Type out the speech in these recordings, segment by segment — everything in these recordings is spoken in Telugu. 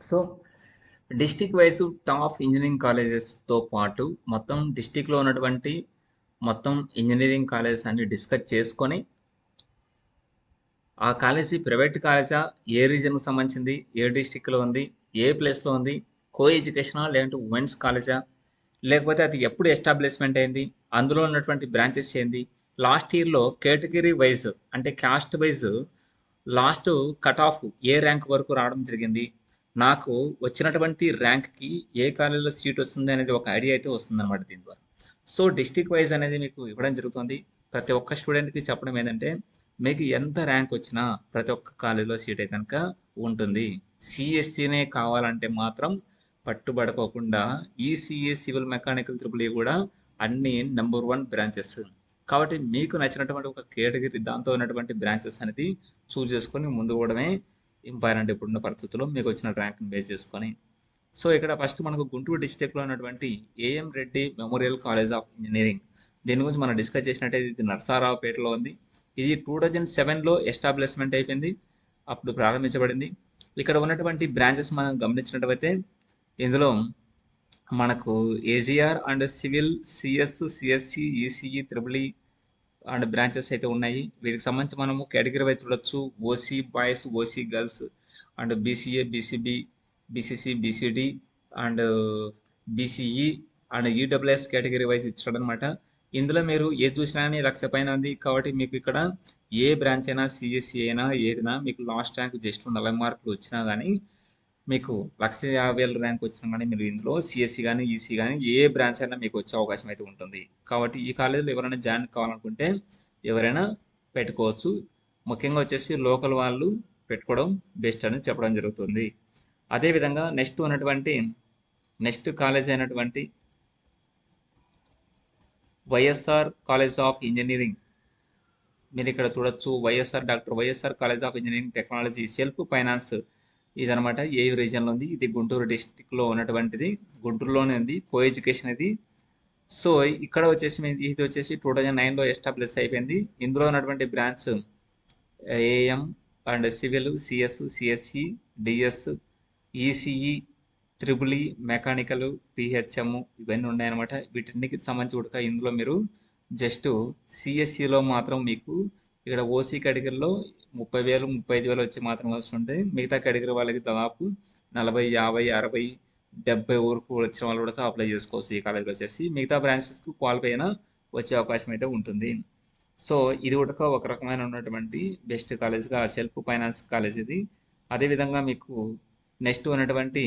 So district wise top engineering కాలేజెస్తో పాటు మొత్తం డిస్టిక్లో ఉన్నటువంటి మొత్తం ఇంజనీరింగ్ కాలేజెస్ అన్ని డిస్కస్ చేసుకొని ఆ కాలేజీ ప్రైవేట్ కాలేజా, ఏ రీజన్కి సంబంధించింది, ఏ డిస్టిక్లో ఉంది, ఏ ప్లేస్లో ఉంది, కో ఎడ్యుకేషనా లేదంటే ఉమెన్స్ కాలేజా, లేకపోతే అది ఎప్పుడు ఎస్టాబ్లిష్మెంట్ అయింది, అందులో ఉన్నటువంటి బ్రాంచెస్ ఏంది, లాస్ట్ ఇయర్లో కేటగిరీ వైజ్ అంటే caste wise last cut off ఏ ర్యాంక్ వరకు రావడం జరిగింది, నాకు వచ్చినటువంటి ర్యాంక్కి ఏ కాలేజీలో సీట్ వస్తుంది అనేది ఒక ఐడియా అయితే వస్తుంది అనమాట దీని ద్వారా. సో డిస్టిక్ వైజ్ అనేది మీకు ఇవ్వడం జరుగుతుంది. ప్రతి ఒక్క స్టూడెంట్కి చెప్పడం ఏంటంటే మీకు ఎంత ర్యాంక్ వచ్చినా ప్రతి ఒక్క కాలేజీలో సీట్ అయితే కనుక ఉంటుంది. సిఎస్సినే కావాలంటే మాత్రం పట్టుబడుకోకుండా ECE civil mechanical triple E కూడా అన్ని నెంబర్ 1 బ్రాంచెస్. కాబట్టి మీకు నచ్చినటువంటి ఒక కేటగిరీ దాంతో ఉన్నటువంటి బ్రాంచెస్ అనేది చూజ్ చేసుకొని ముందు పోవడమే ఇంపార్టెంట్ ఇప్పుడున్న పరిస్థితుల్లో మీకు వచ్చిన ర్యాంక్ని బేస్ చేసుకొని. సో ఇక్కడ ఫస్ట్ మనకు గుంటూరు డిస్టిక్లో ఉన్నటువంటి AM Reddy memorial college of engineering, దీని గురించి మనం డిస్కస్ చేసినట్టయితే ఇది నర్సారావుపేటలో ఉంది. ఇది 2007లో ఎస్టాబ్లిష్మెంట్ అయిపోయింది, అప్పుడు ప్రారంభించబడింది. ఇక్కడ ఉన్నటువంటి బ్రాంచెస్ మనం గమనించినట్టయితే ఇందులో మనకు AGR and civil, CS, CSC, ECE, triple E and branches అయితే ఉన్నాయి. వీటికి సంబంధించి మనము కేటగిరీ వైజ్ చూడొచ్చు. OC boys, OC girls and BCA, BCB, BCC, BCD and BCE and EWS category wise ఇచ్చాడు అనమాట. ఇందులో మీరు ఏది చూసినా కానీ 1,00,000 పైన ఉంది. కాబట్టి మీకు ఇక్కడ ఏ బ్రాంచ్ అయినా, సిఎస్సి అయినా ఏదైనా మీకు లాస్ట్ ర్యాంక్ జస్ట్ 40 మార్కులు వచ్చినా కానీ మీకు 1,50,000 ర్యాంక్ వచ్చినా కానీ మీరు ఇందులో సిఎస్సి కానీ, ఈసీ కానీ ఏ బ్రాంచ్ అయినా మీకు వచ్చే అవకాశం అయితే ఉంటుంది. కాబట్టి ఈ కాలేజీలో ఎవరైనా జాయిన్ కావాలనుకుంటే ఎవరైనా పెట్టుకోవచ్చు. ముఖ్యంగా వచ్చేసి లోకల్ వాళ్ళు పెట్టుకోవడం బెస్ట్ అని చెప్పడం జరుగుతుంది. అదేవిధంగా నెక్స్ట్ కాలేజ్ అయినటువంటి వైఎస్ఆర్ కాలేజ్ ఆఫ్ ఇంజనీరింగ్, మీరు ఇక్కడ చూడొచ్చు. Doctor YSR college of engineering technology self finance ఇదనమాట. ఏయూ రీజన్లో ఉంది. ఇది గుంటూరు డిస్టిక్లో ఉన్నటువంటిది, గుంటూరులోనే ఉంది. కో ఎడ్యుకేషన్ ఇది. సో ఇక్కడ వచ్చేసి ఇది వచ్చేసి 2009లో ఎస్టాబ్లిష్ అయిపోయింది. ఇందులో ఉన్నటువంటి branch AM and civil, CS, CSC, DS, ECE, triple E, mechanical, PHM ఇవన్నీ ఉన్నాయన్నమాట. వీటన్నిటికి సంబంధించి కూడా ఇందులో మీరు జస్ట్ సిఎస్సిలో మాత్రం మీకు ఇక్కడ ఓసీ కేటగిరీలో 30,000, 35,000 వచ్చి మాత్రం వస్తుంటాయి. మిగతా కేటగిరీ వాళ్ళకి దాదాపు 40, 50, 60, 70 వరకు వచ్చిన వాళ్ళు కూడా అప్లై చేసుకోవచ్చు ఈ కాలేజీలో వచ్చేసి. మిగతా బ్రాంచెస్కి క్వాలిఫై అయినా వచ్చే అవకాశం అయితే ఉంటుంది. సో ఇది కూడా ఒక రకమైన ఉన్నటువంటి బెస్ట్ కాలేజ్గా సెల్ఫ్ ఫైనాన్స్ కాలేజ్ ఇది. అదేవిధంగా మీకు నెక్స్ట్ ఉన్నటువంటి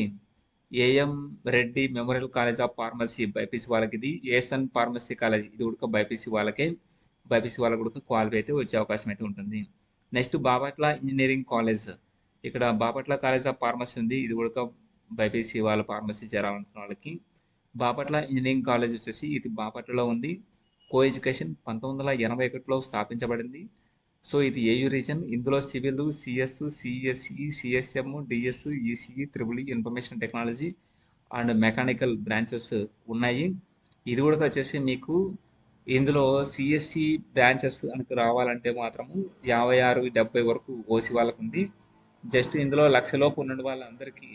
AM Reddy memorial college of pharmacy BiPC వాళ్ళకి, ఇది ఏఎస్ఎన్ ఫార్మసీ కాలేజ్, ఇది కూడా బైపీసీ వాళ్ళకి కూడా క్వాలిఫై అయితే వచ్చే అవకాశం అయితే ఉంటుంది. నెక్స్ట్ బాపట్ల ఇంజనీరింగ్ కాలేజ్, ఇక్కడ బాపట్ల కాలేజ్ ఆఫ్ ఫార్మసీ ఉంది. ఇది కూడా బైపీసీ వాళ్ళ ఫార్మసీ చేరాలనుకున్న వాళ్ళకి. బాపట్ల ఇంజనీరింగ్ కాలేజ్ వచ్చేసి ఇది బాపట్లలో ఉంది. కో ఎడ్యుకేషన్ 1981లో స్థాపించబడింది. సో ఇది ఏయూ రీజన్. ఇందులో civil, CS, CSE, CSM, DS, ECE, triple E, information technology and mechanical branches ఉన్నాయి. ఇది కూడా వచ్చేసి మీకు ఇందులో సిఎస్సి బ్రాంచెస్ మనకు రావాలంటే మాత్రము 56, 70 వరకు ఓసీ వాళ్ళకు ఉంది. జస్ట్ ఇందులో 1,00,000 లోపు ఉన్న వాళ్ళందరికీ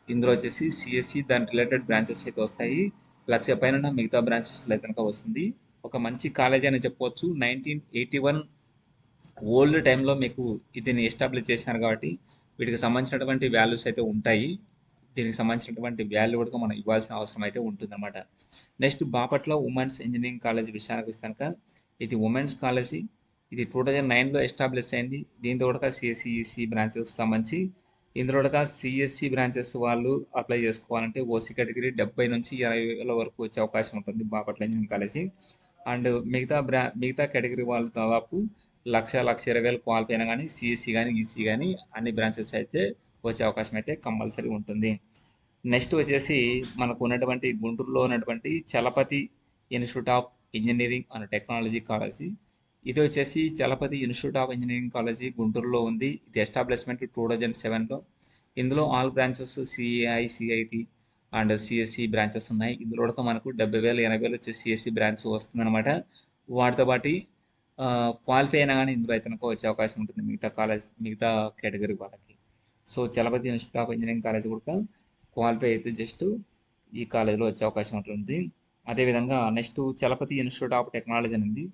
ఇందులో వచ్చేసి సిఎస్సి దాని రిలేటెడ్ బ్రాంచెస్ అయితే వస్తాయి. 1,00,000 పైన మిగతా బ్రాంచెస్లో అయితే కనుక వస్తుంది. ఒక మంచి కాలేజ్ అని చెప్పవచ్చు. 1981 ఓల్డ్ టైంలో మీకు దీన్ని ఎస్టాబ్లిష్ చేసినారు కాబట్టి వీటికి సంబంధించినటువంటి వాల్యూస్ అయితే ఉంటాయి. దీనికి సంబంధించినటువంటి వాల్యూ కూడా మనం ఇవ్వాల్సిన అవసరం అయితే ఉంటుందన్నమాట. Next Bapatla women's engineering college విషయానికి వస్తే కనుక ఇది ఉమెన్స్ కాలేజీ. ఇది 2009లో ఎస్టాబ్లిష్ అయింది. దీంతో కూడా సిఎస్సి, ఈసీ బ్రాంచెస్ సంబంధించి ఇందులో కూడా సిఎస్సి బ్రాంచెస్ వాళ్ళు అప్లై చేసుకోవాలంటే ఓసీ కేటగిరీ 70 నుంచి 20,000 వరకు వచ్చే అవకాశం ఉంటుంది బాపట్ల ఇంజనీరింగ్ కాలేజీ. అండ్ మిగతా కేటగిరీ వాళ్ళు దాదాపు 1,20,000 క్వాలిఫై అయినా కానీ సిఎస్సి కానీ, ఈసీ కానీ అన్ని బ్రాంచెస్ అయితే వచ్చే అవకాశం అయితే కంపల్సరీ ఉంటుంది. నెక్స్ట్ వచ్చేసి మనకు ఉన్నటువంటి గుంటూరులో ఉన్నటువంటి Chalapathi institute of engineering and technology college, ఇది వచ్చేసి Chalapathi institute of engineering college గుంటూరులో ఉంది. ఇది ఎస్టాబ్లిష్మెంట్ 2007లో. ఇందులో all branches CI, CIT and CSC branches ఉన్నాయి. ఇందులో కూడా మనకు 70,000, 80,000 వచ్చే సిఎస్సి బ్రాంచ్ వస్తుందన్నమాట. వాటితో పాటు క్వాలిఫై అయినా కానీ ఇందులో అయితే వచ్చే అవకాశం ఉంటుంది మిగతా కేటగిరీ వాళ్ళకి. So Chalapathi institute of engineering college కూడా క్వాలిఫై అయితే జస్ట్ ఈ కాలేజీలో వచ్చే అవకాశం ఉంటుంది. అదేవిధంగా next Chalapathi institute of technology అనేది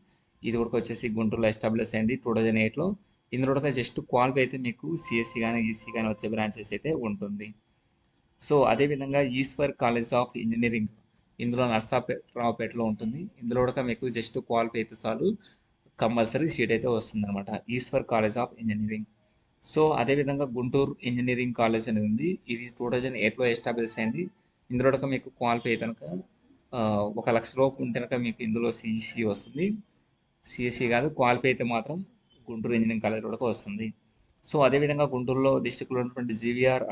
ఇది కూడా వచ్చేసి గుంటూరులో ఎస్టాబ్లిష్ అయింది 2008లో. ఇందులో కూడా జస్ట్ క్వాలిఫై అయితే మీకు సిఎస్సి కానీ ఈసీ కానీ వచ్చే బ్రాంచెస్ అయితే ఉంటుంది. సో అదేవిధంగా ఈశ్వర్ కాలేజ్ ఆఫ్ ఇంజనీరింగ్ ఇందులో నర్సారావుపేటలో ఉంటుంది. ఇందులో కూడా మీకు జస్ట్ క్వాలిఫై అయితే చాలు, కంపల్సరీ సీట్ అయితే వస్తుంది అనమాట, Eshwar college of engineering. So అదేవిధంగా గుంటూరు ఇంజనీరింగ్ కాలేజ్ అనేది ఉంది. ఇది 2008లో ఎస్టాబ్లిష్ అయింది. ఇందులో కూడా మీకు క్వాలిఫై అయితే కనుక 1,00,000 లోపు ఉంటే కనుక మీకు ఇందులో సిఈసి వస్తుంది. సిఎస్సి కాదు, క్వాలిఫై అయితే మాత్రం గుంటూరు ఇంజనీరింగ్ కాలేజ్ కూడా వస్తుంది. సో అదేవిధంగా గుంటూరులో డిస్టిక్లో ఉన్నటువంటి GVR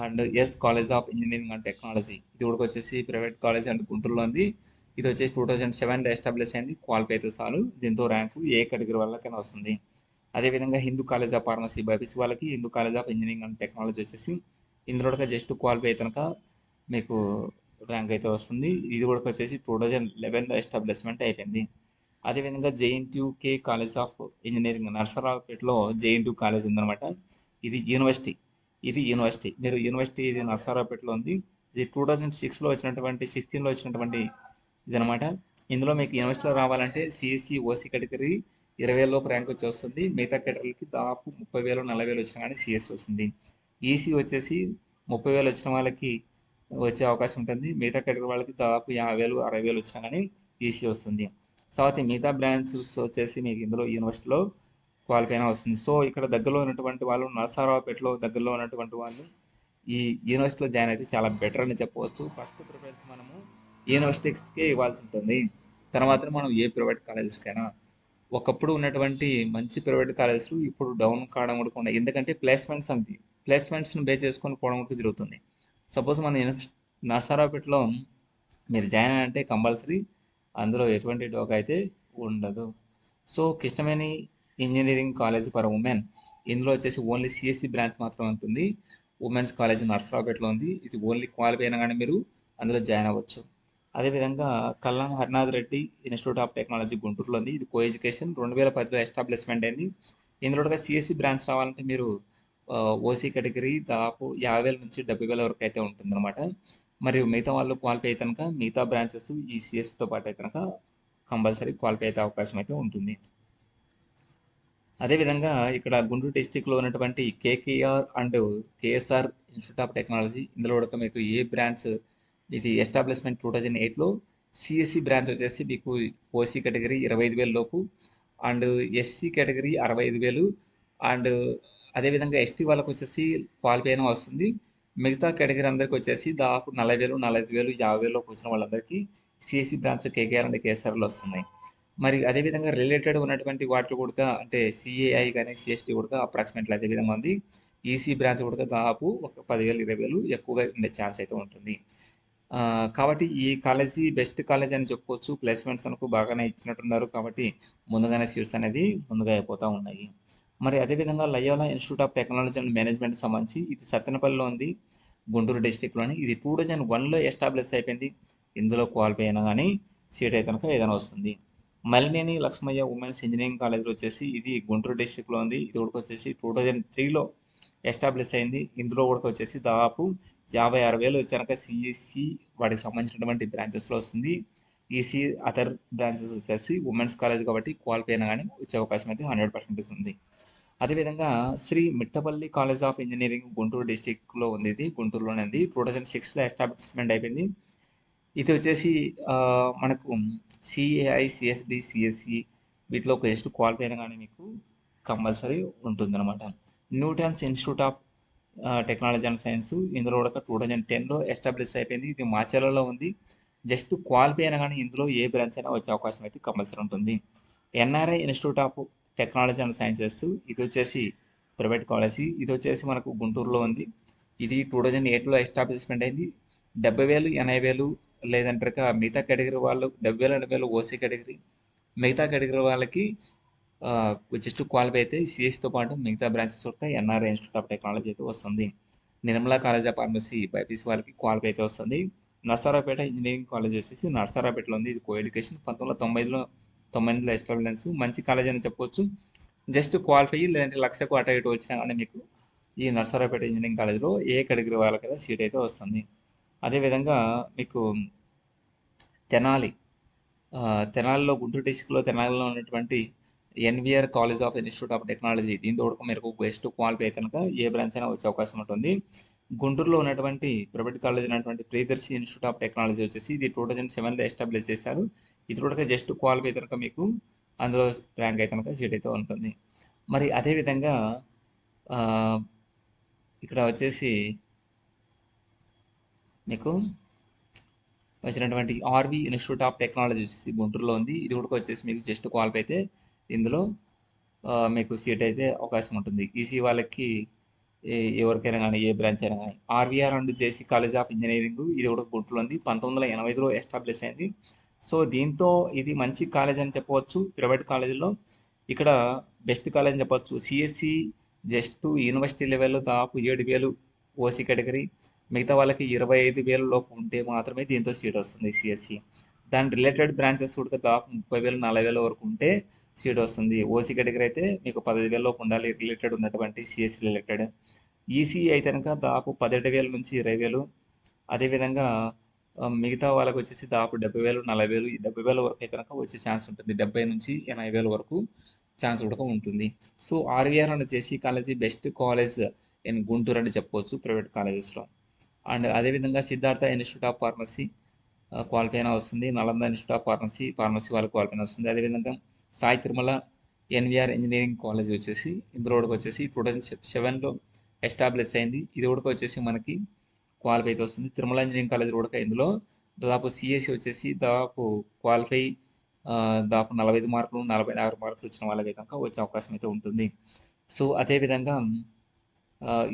and S college of engineering and technology ఇది కూడా వచ్చేసి ప్రైవేట్ కాలేజ్ అండ్ గుంటూరులో ఉంది. ఇది వచ్చేసి 2007లో ఎస్టాబ్లిష్ అయింది. క్వాలిఫై అయితే చాలు, దీంతో ర్యాంకు ఏ కేటగిరీ వాళ్ళకైనా వస్తుంది. అదేవిధంగా Hindu college of pharmacy BiPC వాళ్ళకి Hindu college of engineering and technology వచ్చేసి ఇందులో కూడా జస్ట్ క్వాలిఫై అయితే కనుక మీకు ర్యాంక్ అయితే వస్తుంది. ఇది కూడా వచ్చేసి 2011లో ఎస్టాబ్లిష్మెంట్ అయిపోయింది. అదేవిధంగా జేఎన్టీయూకే కాలేజ్ ఆఫ్ ఇంజనీరింగ్ నర్సరావుపేటలో జేఎన్టీయూ కాలేజ్ ఉందన్నమాట. ఇది యూనివర్సిటీ మీరు యూనివర్సిటీ ఇది నర్సరావుపేటలో ఉంది. ఇది 2016లో వచ్చినటువంటి 16లో వచ్చినటువంటి ఇదనమాట. ఇందులో మీకు యూనివర్సిటీలో రావాలంటే సిఎస్సి ఓసీ కేటగిరీ 20,000 లోపు ర్యాంక్ వచ్చి వస్తుంది. మిగతా కేటగిరీకి దాదాపు 30,000 40,000 వచ్చినా కానీ సిఎస్సి వస్తుంది. ఈసీ వచ్చేసి 30,000 వచ్చిన వాళ్ళకి వచ్చే అవకాశం ఉంటుంది. మిగతా కేటగిరీ వాళ్ళకి దాదాపు 50,000 60,000 వచ్చినా కానీ ఈసీ వస్తుంది. సో అయితే మిగతా బ్రాంచెస్ వచ్చేసి మీకు ఇందులో యూనివర్సిటీలో క్వాలిఫై అయినా వస్తుంది. సో ఇక్కడ దగ్గరలో ఉన్నటువంటి వాళ్ళు నరసరావుపేటలో దగ్గరలో ఉన్నటువంటి వాళ్ళు ఈ యూనివర్సిటీలో జాయిన్ అయితే చాలా బెటర్ అని చెప్పవచ్చు. ఫస్ట్ ప్రిఫరెన్స్ మనము యూనివర్సిటీస్కే ఇవ్వాల్సి ఉంటుంది. తర్వాత మనం ఏ ప్రైవేట్ కాలేజెస్కైనా. ఒకప్పుడు ఉన్నటువంటి మంచి ప్రైవేట్ కాలేజెస్ ఇప్పుడు డౌన్ కావడం కూడా ఉన్నాయి. ఎందుకంటే ప్లేస్మెంట్స్ని బేస్ చేసుకొని పోవడం కూడా జరుగుతుంది. సపోజ్ మన నరసరావుపేటలో మీరు జాయిన్ అంటే కంపల్సరీ అందులో ఎటువంటి డోకా అయితే ఉండదు. So Krishnaveni engineering college for women ఇందులో వచ్చేసి ఓన్లీ సిఎస్సి బ్రాంచ్ మాత్రమే ఉంటుంది. ఉమెన్స్ కాలేజ్ నర్సరావుపేటలో ఉంది. ఇది ఓన్లీ క్వాలిఫై అయినా కానీ మీరు అందులో జాయిన్ అవ్వచ్చు. అదేవిధంగా Kallam Harinath Reddy institute of technology గుంటూరులో ఉంది. ఇది కో ఎడ్యుకేషన్ 2010లో ఎస్టాబ్లిష్మెంట్ అయింది. ఇందులో సిఎస్సి బ్రాంచ్ రావాలంటే మీరు ఓసీ కేటగిరీ దాదాపు 50,000 నుంచి 70,000 వరకు అయితే ఉంటుందన్నమాట. మరియు మిగతా వాళ్ళు క్వాలిఫై అయితే కనుక మిగతా బ్రాంచెస్ ఈ సిఎస్సితో పాటు అయితే కనుక కంపల్సరీ క్వాలిఫై అయితే అవకాశం అయితే ఉంటుంది. అదేవిధంగా ఇక్కడ గుంటూరు డిస్టిక్లో ఉన్నటువంటి KKR and KSR institute of technology ఇందులో కూడా మీకు ఏ బ్రాంచ్ ఇది ఎస్టాబ్లిష్మెంట్ 2008లో సిఎస్సి బ్రాంచ్ వచ్చేసి మీకు ఓసీ కేటగిరీ 25,000 లోపు అండ్ ఎస్సీ కేటగిరీ 65,000 అండ్ అదేవిధంగా ఎస్టీ వాళ్ళకి వచ్చేసి క్వాలిఫై అయినా వస్తుంది. మిగతా కేటగిరీ అందరికి వచ్చేసి దాదాపు 40,000 45,000 50,000 లోపు వచ్చిన వాళ్ళందరికీ సిఎస్సి బ్రాంచ్ కేకేఆర్ అండ్ కేఎస్ఆర్లో వస్తున్నాయి. మరి అదేవిధంగా రిలేటెడ్ ఉన్నటువంటి వాటిలో కూడా అంటే సిఏఐ కానీ సిఎస్టీ కూడా అప్రాక్సిమేట్లీ అదే విధంగా ఉంది. ఈసీ బ్రాంచ్ కూడా దాదాపు ఒక 10,000 20,000 ఎక్కువగా ఉండే ఛాన్స్ అయితే ఉంటుంది. కాబట్టి ఈ కాలేజీ బెస్ట్ కాలేజ్ అని చెప్పుకోవచ్చు. ప్లేస్మెంట్స్ అనుకు బాగానే ఇచ్చినట్టున్నారు. కాబట్టి ముందుగానే సీట్స్ అనేది ముందుగా అయిపోతూ ఉన్నాయి. మరి అదేవిధంగా Loyola institute of technology and management సంబంధించి ఇది సత్తెనపల్లిలో ఉంది, గుంటూరు డిస్టిక్లోని. ఇది 2001లో ఎస్టాబ్లిష్ అయిపోయింది. ఇందులో క్వాలిఫై అయినా కానీ సీట్ అయితే కనుక ఏదైనా వస్తుంది. మలినేని లక్ష్మయ్య ఉమెన్స్ ఇంజనీరింగ్ కాలేజ్లో వచ్చేసి ఇది గుంటూరు డిస్టిక్లో ఉంది. ఇది కూడా వచ్చేసి 2003లో ఎస్టాబ్లిష్ అయింది. ఇందులో కూడా వచ్చేసి దాదాపు 50,000-60,000 వచ్చాక సిఎస్సి వాటికి సంబంధించినటువంటి బ్రాంచెస్లో వస్తుంది. ఈసీ అదర్ బ్రాంచెస్ వచ్చేసి ఉమెన్స్ కాలేజ్ కాబట్టి క్వాలిఫై అయినా కానీ వచ్చే అవకాశం అయితే 100% ఉంది. అదేవిధంగా Shri Mittapalli college of engineering Guntur డిస్టిక్లో ఉంది. ఇది గుంటూరులోనే ఉంది. 2006లో ఎస్టాబ్లిష్మెంట్ అయిపోయింది. ఇది వచ్చేసి మనకు సిఏఐ సిఎస్డి సిఎస్సి వీటిలో ఒక జస్ట్ క్వాలిఫై అయినా కానీ మీకు కంపల్సరీ ఉంటుందన్నమాట. Newton's institute of technology and science ఇందులో కూడా 2010లో ఎస్టాబ్లిష్ అయిపోయింది. ఇది మాచర్లలో ఉంది. జస్ట్ క్వాలిఫై అయినా కానీ ఇందులో ఏ బ్రాంచ్ అయినా వచ్చే అవకాశం అయితే కంపల్సరీ ఉంటుంది. NRI institute of technology and sciences ఇది వచ్చేసి ప్రైవేట్ కాలేజీ. ఇది వచ్చేసి మనకు గుంటూరులో ఉంది. ఇది 2008లో ఎస్టాబ్లిష్మెంట్ అయింది. 70,000 80,000 లేదంటే మిగతా కేటగిరీ వాళ్ళు 70,000 80,000 ఓసీ కేటగిరీ, మిగతా కేటగిరీ వాళ్ళకి జస్ట్ క్వాలిఫై అయితే సిఎస్తో పాటు మిగతా బ్రాంచెస్ యొక్క ఎన్ఆర్ఐ ఇన్స్టిట్యూట్ ఆఫ్ టెక్నాలజీ అయితే వస్తుంది. Nirmala college of pharmacy BiPC వాళ్ళకి క్వాలిఫై అయితే వస్తుంది. నర్సరావుపేట ఇంజనీరింగ్ కాలేజ్ వచ్చేసి నర్సరావుపేటలో ఉంది. ఇది కో ఎడ్యుకేషన్ 1990లో ఎస్టాబ్లిష్ మంచి కాలేజ్ అని చెప్పవచ్చు. జస్ట్ క్వాలిఫై లేదంటే లక్షకు అటు ఇటు వచ్చినా కానీ మీకు ఈ నర్సరావుపేట ఇంజనీరింగ్ కాలేజ్లో ఏ కేటగిరీ వాళ్ళకైనా సీట్ అయితే వస్తుంది. అదేవిధంగా మీకు తెనాలి తెనాలిలో గుంటూరు డిస్టిక్లో తెనాలిలో ఉన్నటువంటి NVR college of institute of technology దీంతో కూడా మీరు బెస్ట్ క్వాలిఫై అయితే కనుక ఏ బ్రాంచ్ అయినా వచ్చే అవకాశం ఉంటుంది. గుంటూరులో ఉన్నటువంటి ప్రైవేట్ కాలేజ్ అయినటువంటి ప్రియదర్శి ఇన్స్టిట్యూట్ ఆఫ్ టెక్నాలజీ వచ్చేసి ఇది 2007లో ఎస్టాబ్లిష్ చేశారు. ఇది కూడా జస్ట్ క్వాలిఫై అయితే కనుక మీకు అందులో ర్యాంక్ అయితే కనుక సీట్ అయితే ఉంటుంది. మరి అదేవిధంగా ఆ, ఇక్కడ వచ్చేసి మీకు వచ్చినటువంటి ఆర్వి ఇన్స్టిట్యూట్ ఆఫ్ టెక్నాలజీ వచ్చేసి గుంటూరులో ఉంది. ఇది కూడా వచ్చేసి మీకు జస్ట్ క్వాలిఫై అయితే ఇందులో మీకు సీట్ అయితే అవకాశం ఉంటుంది. ఈసీ వాళ్ళకి ఎవరికైనా కానీ ఏ బ్రాంచ్ అయినా కానీ. RVR and JC college of engineering ఇది కూడా గుంటూరులో ఉంది. 1985లో ఎస్టాబ్లిష్ అయింది. సో దీంతో ఇది మంచి కాలేజ్ అని చెప్పవచ్చు ప్రైవేట్ కాలేజీలో. ఇక్కడ బెస్ట్ కాలేజ్ అని చెప్పవచ్చు. సిఎస్సి జస్ట్ యూనివర్సిటీ లెవెల్లో దాదాపు 7,000 ఓసీ కేటగిరీ, మిగతా వాళ్ళకి 25,000 లోపు ఉంటే మాత్రమే దీంతో సీట్ వస్తుంది సిఎస్సి. దాని రిలేటెడ్ బ్రాంచెస్ కూడా దాదాపు 30,000 40,000 వరకు ఉంటే సీట్ వస్తుంది. ఓసీ కేటగిరీ అయితే మీకు 15,000 లోపు ఉండాలి రిలేటెడ్ ఉన్నటువంటి సిఎస్సి రిలేటెడ్. ఈసీ అయితే కనుక దాదాపు 17,000 నుంచి 20,000. అదేవిధంగా మిగతా వాళ్ళకి వచ్చేసి దాదాపు 70,000 40,000 ఈ 70,000 వరకు అయితే కనుక వచ్చే ఛాన్స్ ఉంటుంది. 70 నుంచి 80,000 వరకు ఛాన్స్ కూడా ఉంటుంది. సో ఆర్వీఆర్ అని JC college best college in Guntur అని చెప్పవచ్చు ప్రైవేట్ కాలేజెస్లో. అండ్ అదేవిధంగా Siddhartha institute of pharmacy qualify అయినా వస్తుంది. నలంద ఇన్స్టిట్యూట్ ఆఫ్ ఫార్మసీ వాళ్ళకి క్వాలిఫై అయినా వస్తుంది. అదేవిధంగా Sai Tirumala NVR engineering college వచ్చేసి ఇందులో వచ్చేసి 2007లో ఎస్టాబ్లిష్ అయింది. ఇది కూడా వచ్చేసి మనకి క్వాలిఫై అయితే వస్తుంది. తిరుమల ఇంజనీరింగ్ కాలేజ్ కూడా ఇందులో దాదాపు సిఎస్సి వచ్చేసి దాదాపు క్వాలిఫై దాదాపు 45 మార్కులు 46 మార్కులు ఇచ్చిన వాళ్ళకి కనుక వచ్చే అవకాశం అయితే ఉంటుంది. సో అదేవిధంగా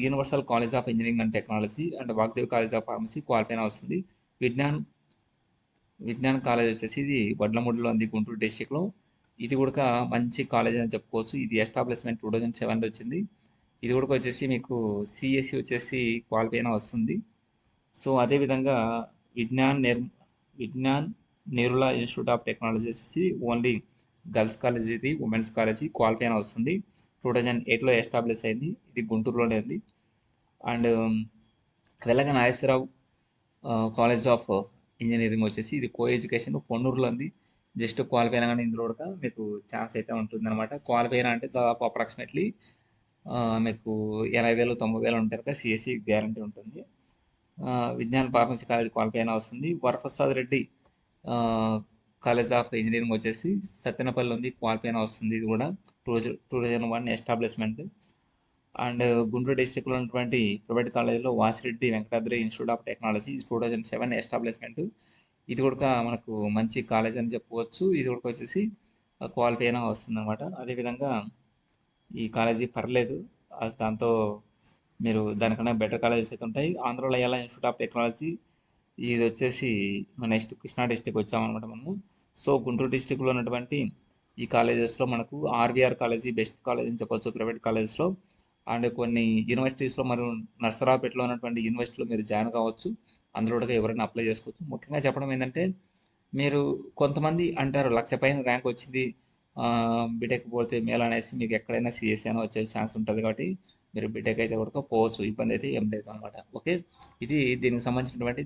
universal college of engineering and technology and Vagdev college of pharmacy qualify అయినా వస్తుంది. విజ్ఞాన్ కాలేజ్ వచ్చేసి ఇది వడ్లమూడిలో ఉంది గుంటూరు డిస్టిక్లో. ఇది కూడా మంచి కాలేజ్ అని చెప్పుకోవచ్చు. ఇది ఎస్టాబ్లిష్మెంట్ 2007లో వచ్చింది. ఇది కూడా వచ్చేసి మీకు సిఎస్సి వచ్చేసి క్వాలిఫై అయినా వస్తుంది. సో అదేవిధంగా Vignan Nirula institute of technology వచ్చేసి ఓన్లీ గర్ల్స్ కాలేజ్, ఇది ఉమెన్స్ కాలేజీ క్వాలిఫై అయినా వస్తుంది. 2008లో ఎస్టాబ్లిష్ అయింది. ఇది గుంటూరులోనే ఉంది. And Velaga Nageswara Rao college of engineering వచ్చేసి ఇది కో ఎడ్యుకేషన్ పొన్నూరులో ఉంది. జస్ట్ క్వాలిఫై అయినా కానీ ఇందులో కూడా మీకు ఛాన్స్ అయితే ఉంటుంది అనమాట. క్వాలిఫై అయినా అంటే దాదాపు అప్రాక్సిమేట్లీ మీకు 80,000 90,000 ఉంటే కనుక సిఎస్సి గ్యారంటీ ఉంటుంది. విజ్ఞాన్ ఫార్మసీ కాలేజ్ క్వాలిఫై అయినా వస్తుంది. Varaprasad Reddy college of engineering వచ్చేసి సత్యనపల్లి ఉంది, క్వాలిఫై అయినా వస్తుంది. ఇది కూడా 2001 ఎస్టాబ్లిష్మెంట్. అండ్ గుంటూరు డిస్టిక్లో ఉన్నటువంటి ప్రైవేట్ కాలేజీలో Vasireddy Venkatadri institute of technology 2007 establishment. ఇది కూడా మనకు మంచి కాలేజ్ అని చెప్పుకోవచ్చు. ఇది కూడా వచ్చేసి క్వాలిఫై అయినా వస్తుంది అనమాట. అదేవిధంగా ఈ కాలేజీ పర్లేదు, దాంతో మీరు దానికన్నా బెటర్ కాలేజెస్ అయితే ఉంటాయి. ఆంధ్రలో లయోలా ఇన్స్టిట్యూట్ ఆఫ్ టెక్నాలజీ ఇది వచ్చేసి నెక్స్ట్ కృష్ణా డిస్టిక్ వచ్చామన్నమాట మనము. సో గుంటూరు డిస్టిక్లో ఉన్నటువంటి ఈ కాలేజెస్లో మనకు ఆర్వీఆర్ కాలేజీ బెస్ట్ కాలేజ్ అని చెప్పొచ్చు ప్రైవేట్ కాలేజెస్లో. అండ్ కొన్ని యూనివర్సిటీస్లో మరియు నర్సరావుపేటలో ఉన్నటువంటి యూనివర్సిటీలో మీరు జాయిన్ కావచ్చు. అందులో కూడా ఎవరైనా అప్లై చేసుకోవచ్చు. ముఖ్యంగా చెప్పడం ఏంటంటే మీరు కొంతమంది అంటారు 1,00,000 పైన ర్యాంక్ వచ్చింది బీటెక్ పోతే మేలు అనేసి, మీకు ఎక్కడైనా సిఎస్సి అయినా వచ్చే ఛాన్స్ ఉంటుంది. కాబట్టి మీరు బీటెక్ అయితే కూడా పోవచ్చు, ఇబ్బంది అయితే ఏం లేదు అనమాట. ఓకే, ఇది దీనికి సంబంధించినటువంటి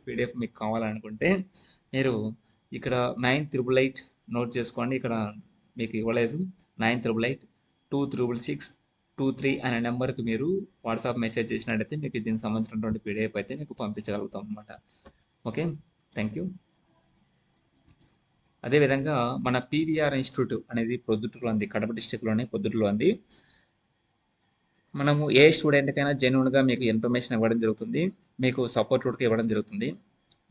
పీడిఎఫ్ మీకు కావాలనుకుంటే మీరు ఇక్కడ 988 నోట్ చేసుకోండి. ఇక్కడ మీకు ఇవ్వలేదు 988-266-23 అనే నెంబర్కి మీరు వాట్సాప్ మెసేజ్ చేసినట్టయితే మీకు దీనికి సంబంధించినటువంటి పీడిఎఫ్ అయితే మీకు పంపించగలుగుతాం అనమాట. Okay, thank you. అదేవిధంగా మన పీవీఆర్ ఇన్స్టిట్యూట్ అనేది పొద్దుటూరులో ఉంది, కడప డిస్టిక్లోనే పొద్దుటూరులో ఉంది. మనము ఏ స్టూడెంట్కైనా జెన్యున్గా మీకు ఇన్ఫర్మేషన్ ఇవ్వడం జరుగుతుంది, మీకు సపోర్ట్ కూడా ఇవ్వడం జరుగుతుంది.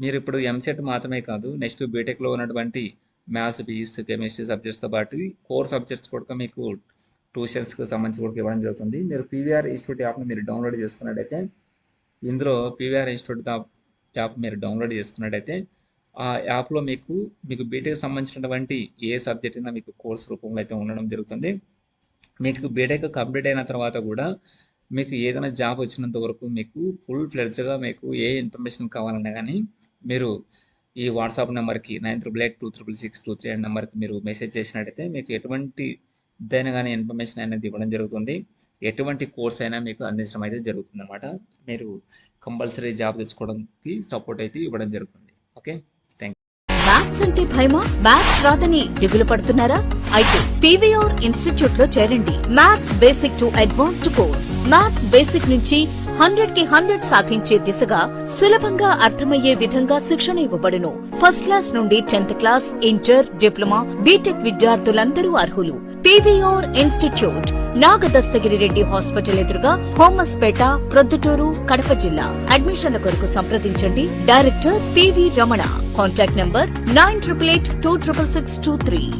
మీరు ఇప్పుడు ఎంసెట్ మాత్రమే కాదు, నెక్స్ట్ బీటెక్లో ఉన్నటువంటి మ్యాథ్స్, ఫిజిక్స్, కెమిస్ట్రీ సబ్జెక్ట్స్తో పాటు కోర్ సబ్జెక్ట్స్ కూడా మీకు ట్యూషన్స్కి సంబంధించి కూడా ఇవ్వడం జరుగుతుంది. మీరు పీవీఆర్ ఇన్స్టిట్యూట్ యాప్ని మీరు డౌన్లోడ్ చేసుకున్నట్టయితే, ఇందులో పీవీఆర్ ఇన్స్టిట్యూట్ యాప్ మీరు డౌన్లోడ్ చేసుకున్నట్టయితే ఆ యాప్లో మీకు బీటెక్ సంబంధించినటువంటి ఏ సబ్జెక్ట్ అయినా మీకు కోర్స్ రూపంలో అయితే ఉండడం జరుగుతుంది. మీకు బీటెక్ కంప్లీట్ అయిన తర్వాత కూడా మీకు ఏదైనా జాబ్ వచ్చినంత వరకు మీకు ఫుల్ ఫ్లెడ్జ్గా మీకు ఏ ఇన్ఫర్మేషన్ కావాలన్నా కానీ మీరు ఈ వాట్సాప్ నెంబర్కి 988-266-23 అనే నెంబర్కి మీరు మెసేజ్ చేసినట్టయితే మీకు ఎటువంటి దేని కానీ ఇన్ఫర్మేషన్ అనేది ఇవ్వడం జరుగుతుంది. ఎటువంటి కోర్స్ అయినా మీకు అందించడం అయితే జరుగుతుందన్నమాట. మీరు కంపల్సరీ జాబ్ తెచ్చుకోవడానికి సపోర్ట్ అయితే ఇవ్వడం జరుగుతుంది. ఓకే, థ్యాంక్ మ్యాథ్స్ అంటే భయమా? మ్యాథ్స్ రాదని దిగులు పడుతున్నారా? అయితే పీవీఆర్ ఇన్స్టిట్యూట్ లో చేరండి. Maths basic to advanced course. Maths basic నుంచి 100కి 100 సాధించే దిశగా సులభంగా అర్థమయ్యే విధంగా శిక్షణ ఇవ్వబడును. ఫస్ట్ క్లాస్ నుండి 10th class, inter, diploma, BTech విద్యార్థులందరూ అర్హులు. PVR institute, Nagadastagiri Reddy hospital ఎదురుగా, హోమస్పేట, ప్రొద్దుటూరు, కడప జిల్లా. అడ్మిషన్ల కొరకు సంప్రదించండి. Director PV Ramana. Contact number 9882666623.